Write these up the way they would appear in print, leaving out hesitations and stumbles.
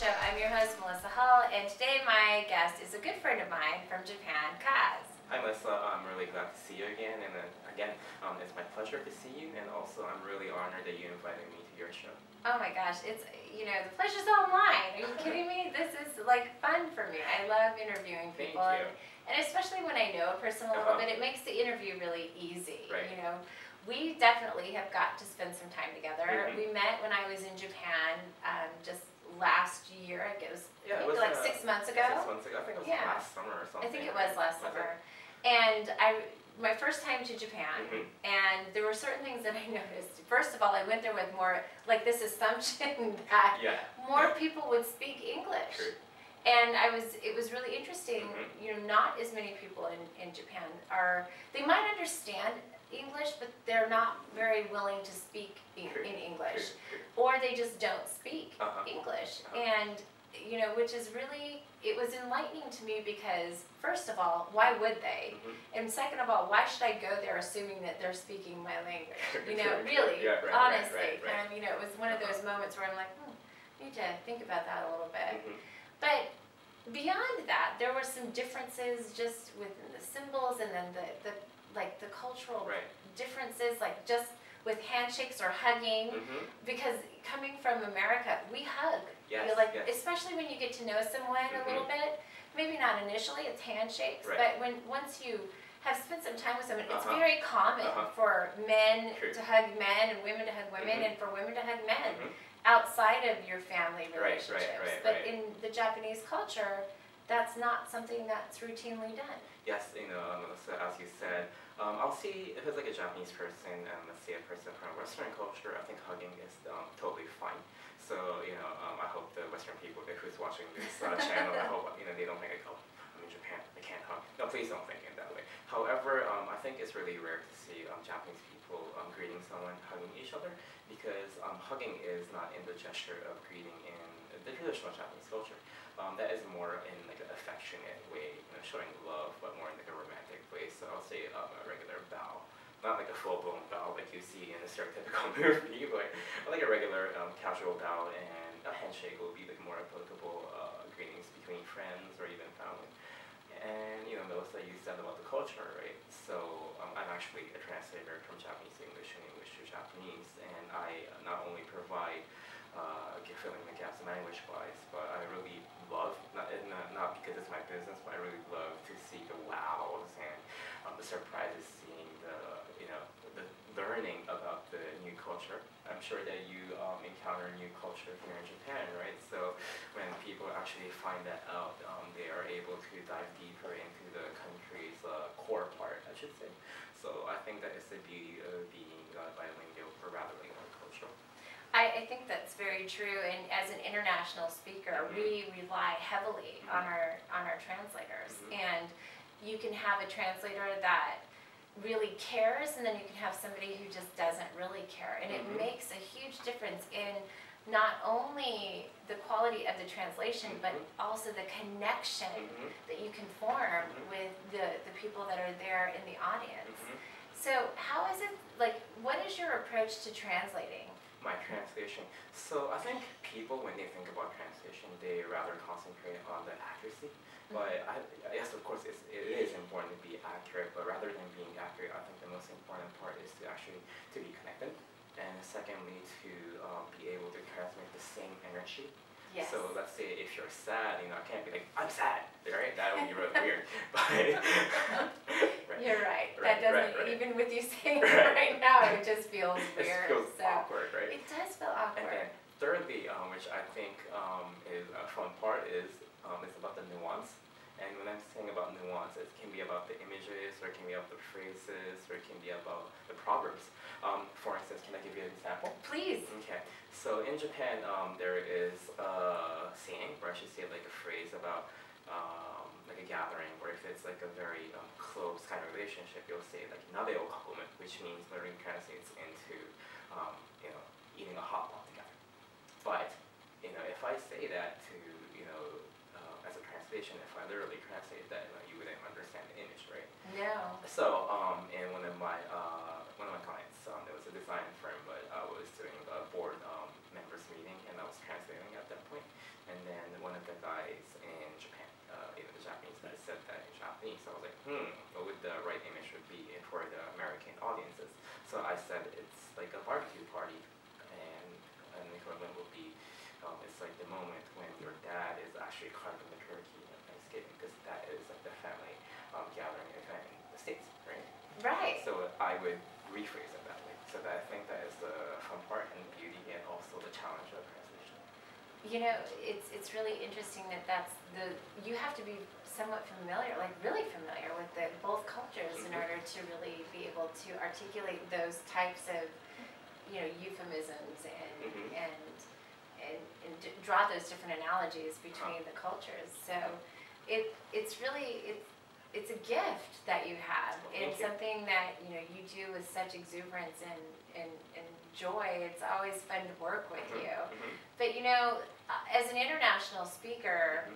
Show. I'm your host, Melissa Hull, and today my guest is a good friend of mine from Japan, Kaz. Hi Melissa, I'm really glad to see you again, and again, it's my pleasure to see you, and also I'm really honored that you invited me to your show. Oh my gosh, it's, the pleasure's all mine. Are you kidding me? This is like fun for me. I love interviewing people, and especially when I know a person a little bit, it makes the interview really easy. Right. We definitely have got to spend some time together. We met when I was in Japan just last year. I guess it was like 6 months ago. 6 months ago. I think it was last summer or something. I think it was last summer. And my first time to Japan, and there were certain things that I noticed. First of all, I went there with more like this assumption that more people would speak English. True. And it was really interesting. Not as many people in Japan they might understand English, but they're not very willing to speak in English, or they just don't speak English. And which is really, it was enlightening to me because first of all, why would they? And second of all, why should I go there assuming that they're speaking my language? Really, honestly, it was one of those moments where I'm like, I need to think about that a little bit. But beyond that, there were some differences just within the symbols, and then the cultural differences, like just with handshakes or hugging, because coming from America, we hug. Especially when you get to know someone a little bit, maybe not initially, it's handshakes, but once you have spent some time with someone, it's very common for men to hug men and women to hug women and for women to hug men outside of your family relationships. But in the Japanese culture, that's not something that's routinely done. Yes, Melissa, as you said, I'll see if it's like a Japanese person and let's say a person from Western culture, I think hugging is totally fine. So, I hope the Western people who's watching this channel, I hope, they don't think, oh, I'm in Japan, I can't hug. No, please don't think in that way. However, I think it's really rare to see Japanese people greeting someone, hugging each other, because hugging is not in the gesture of greeting in the traditional Japanese culture. That is more in like an affectionate way, showing love, but more in like a romantic way. So I'll say a regular bow, not like a full-blown bow like you see in a stereotypical movie, but like a regular casual bow, and a handshake will be like more applicable greetings between friends or even family. And Melissa, you said about the culture, right? So I'm actually a translator from Japanese to English and English to Japanese, and I not only provide filling the gaps language-wise, but I really love, not because it's my business, but I really love to see the wows and the surprises, seeing the learning about the new culture. I'm sure that you encounter new culture here in Japan, right? So when people actually find that out, they are able to dive deeper into the country's core part, I should say. So I think that is the beauty of being bilingual, or rather multicultural. I think that's very true, and as an international speaker, we rely heavily on our translators. And you can have a translator that really cares, and then you can have somebody who just doesn't really care. And it makes a huge difference in not only the quality of the translation, but also the connection that you can form with the people that are there in the audience. So how is it, what is your approach to translating? My translation. So I think people, when they think about translation, they rather concentrate on the accuracy. But yes, of course, it is important to be accurate, but rather than being accurate, I think the most important part is to actually to be connected, and secondly, to be able to transmit the same energy. Yes. So let's say if you're sad, I can't be like, I'm sad, right? That would be really weird. But you're right. That doesn't, even with you saying it right now, it just feels weird. It feels awkward, right? It does feel awkward. And then thirdly, which I think is a fun part, is about the nuance. And when I'm saying about nuance, it can be about the images, or it can be about the phrases, or it can be about the proverbs. For instance, can I give you an example? Please. Okay. So in Japan, there is a saying, or I should say like a phrase about like a gathering, or if it's like a very close kind of relationship, you'll say like nabe o kakomu, which means literally translates into eating a hot pot together. But if I say that to as a translation, if I literally translate that, you wouldn't understand the image, right? No. So in one of my clients, there was a design firm, but I was doing a board members meeting, and I was translating at that point. And then carve in the turkey at Thanksgiving because that is like the family gathering event in the States, right? Right. So I would rephrase it that way. So that I think that is the fun part and beauty and also the challenge of translation. You know, it's really interesting that you have to be somewhat familiar, like really familiar with both cultures in order to really be able to articulate those types of, euphemisms and draw those different analogies between the cultures. So it's a gift that you have, and something that you do with such exuberance and joy. It's always fun to work with you. But as an international speaker,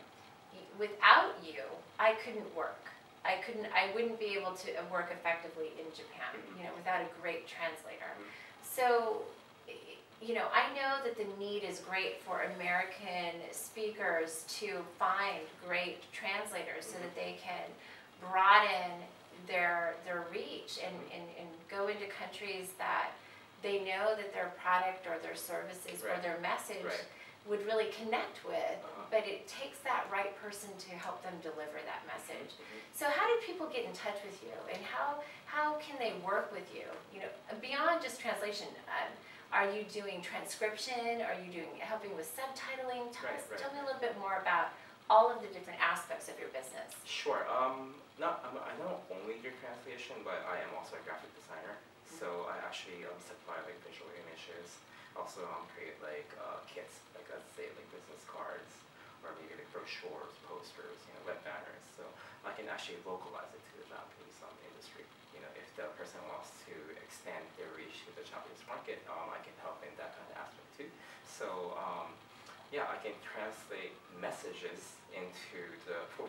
without you, I couldn't work. I wouldn't be able to work effectively in Japan, without a great translator. So, I know that the need is great for American speakers to find great translators so that they can broaden their reach and go into countries that they know that their product or their services or their message would really connect with, but it takes that right person to help them deliver that message. So how do people get in touch with you, and how can they work with you? Beyond just translation, are you doing transcription? Are you helping with subtitling? Tell me a little bit more about all of the different aspects of your business. Sure. I don't only do translation, but I am also a graphic designer. So I actually supply like visual images. Also create like kits, like let's say like business cards, or maybe like brochures, posters, web banners. So I can actually localize it to the Japanese industry. If the person wants to extend their reach to the Japanese market, I can help in that kind of aspect too. So yeah, I can translate messages into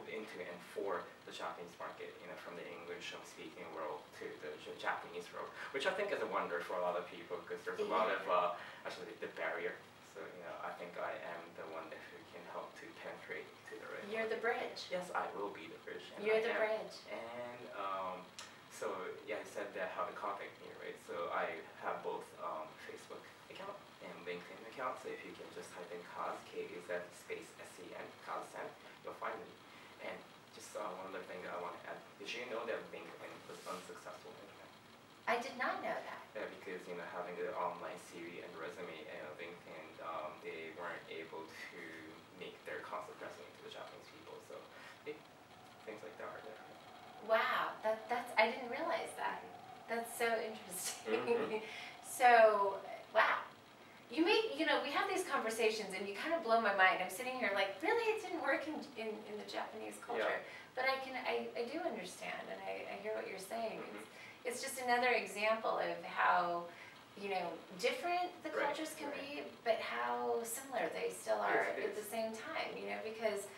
and for the Japanese market, from the English speaking world to the Japanese world, which I think is a wonder for a lot of people because there's a lot of actually the barrier. So I think I am the one that who can help to penetrate to the right. You're the bridge. Yes, I will be the bridge. You're the bridge. And so yeah, I said that how to contact me, right? So I have both Facebook account and LinkedIn account. So if you can just type in Kaz, K-A-Z space S-E-N, Kaz-sen, you'll find me. And just one other thing that I want to add. Did you know that LinkedIn was unsuccessful in Japan? I did not know that. Yeah, because having an online CV and resume and LinkedIn, they weren't able to make their concept resonate to the Japanese people. So things like that are different. Wow, that's I didn't realize that. That's so interesting. So, wow. We have these conversations and you kind of blow my mind. I'm sitting here like, really, it didn't work in the Japanese culture. But I do understand, and I hear what you're saying. It's just another example of how, different the cultures can be, but how similar they still are at the same time, because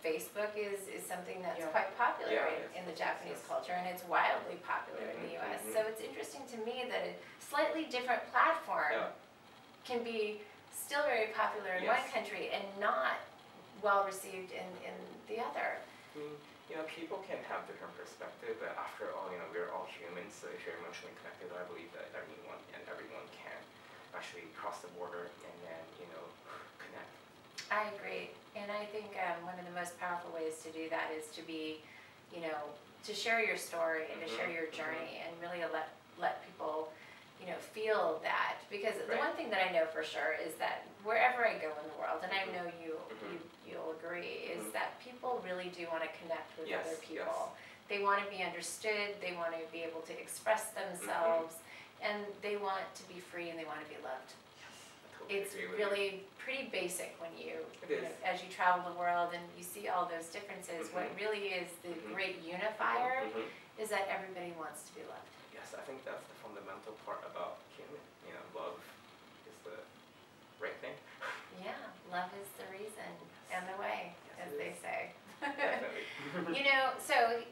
Facebook is something that's quite popular in the Japanese culture, and it's wildly popular in the US. So it's interesting to me that a slightly different platform can be still very popular in one country and not well received in the other. People can have different perspective, but after all, we're all humans, so if you're emotionally connected, I believe that everyone can actually cross the border and then, connect. I agree, and I think one of the most powerful ways to do that is to be, to share your story and to share your journey and really let people, feel that. Because the one thing that I know for sure is that wherever I go in the world, and I know you'll agree, is that people really do want to connect with other people. They want to be understood, they want to be able to express themselves, and they want to be free and they want to be loved. It's really pretty basic when as you travel the world and you see all those differences, what really is the great unifier is that everybody wants to be loved. Yes, I think that's the fundamental part about human. Love is the right thing. Yeah, love is the reason and the way, as they say. Definitely. So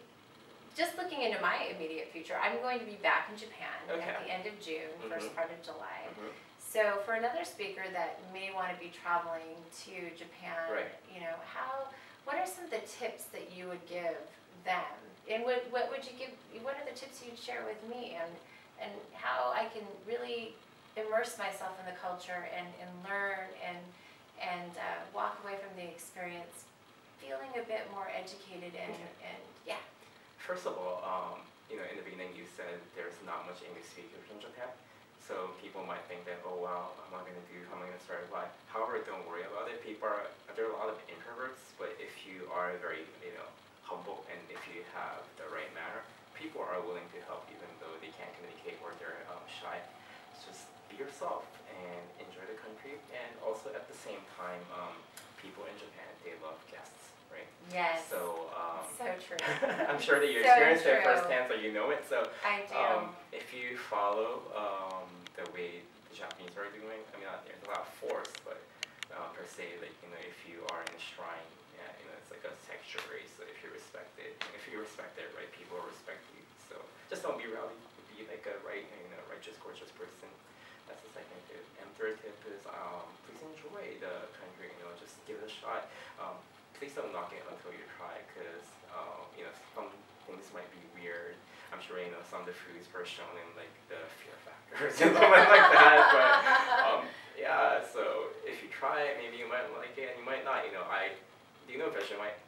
just looking into my immediate future, I'm going to be back in Japan at the end of June, first part of July. So for another speaker that may want to be traveling to Japan, what are some of the tips that you would give them? And what would you give? What are the tips you'd share with me, and how I can really immerse myself in the culture and learn and walk away from the experience feeling a bit more educated and yeah. First of all, in the beginning you said there's not much English speakers in Japan. So people might think that, oh wow, how am I going to start a life? However, don't worry about it. There are a lot of introverts, but if you are very, humble and if you have the right manner, people are willing to help even though they can't communicate or they're shy. Just be yourself and enjoy the country. And also at the same time, people in Japan, they love guests, right? Yes. So true. I'm sure that you So experienced it true. firsthand, so you know it. So I do. if you follow the way the Japanese are doing, I mean, there's a lot of force, but per se, like if you are in a shrine, yeah, it's like a sanctuary. So if you respect it, right, people will respect you. So just don't be rowdy. Be like a righteous, gorgeous person. That's the second tip. And third tip is please enjoy the country. Just give it a shot. Please don't knock it until you try, because some things might be weird. I'm sure some of the foods are shown in like the Fear Factor or something like that. But yeah, so if you try it, maybe you might like it, and you might not. Do you know Vegemite?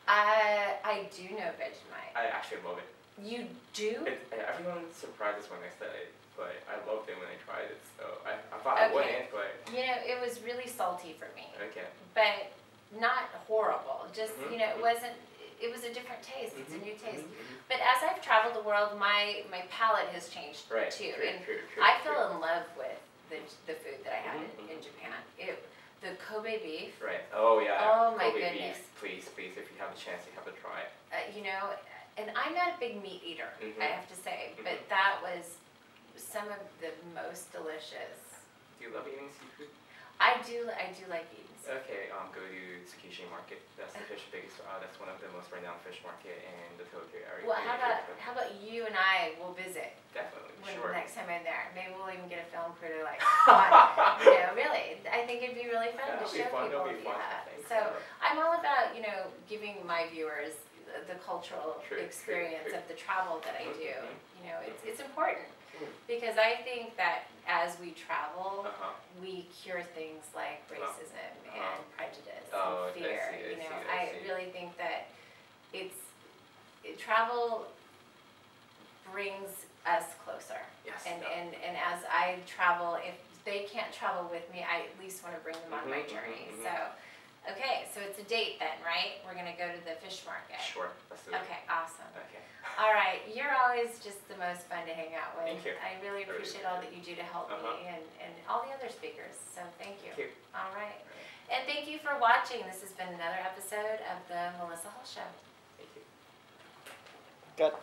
I do know Vegemite. I actually love it. You do? Everyone surprises when I say it, but I loved it when I tried it. So I thought I wouldn't, but it was really salty for me. Okay. But not horrible. Just it wasn't. It was a different taste. It's a new taste. But as I've traveled the world, my palate has changed too. True, I fell in love with the food that I had in Japan. The Kobe beef. Right. Oh yeah. Oh my Kobe goodness. Beef. Please, if you have a chance, you have to try it. And I'm not a big meat eater, I have to say, but that was some of the most delicious. Do you love eating seafood? I do like eating seafood. Okay, go to Tsukiji Market. That's the that's one of the most renowned fish market in the Tokyo area. Well, how about you and I will visit? Definitely, the next time I'm there. Maybe we'll even get a film crew to really. I think it'd be really fun to show people. So I'm all about giving my viewers the cultural experience of the travel that I do. It's important. Because I think that as we travel, we cure things like racism and prejudice and fear. I really think that travel brings us closer. Yes. And as I travel, if they can't travel with me, I at least want to bring them on my journey. So. Okay, so it's a date then, right? We're going to go to the fish market. Sure, let's do it. Okay, awesome. Okay. All right, you're always just the most fun to hang out with. Thank you. I really appreciate all that you do to help me and all the other speakers, so thank you. Thank you. All right. And thank you for watching. This has been another episode of the Melissa Hull Show. Thank you. Cut.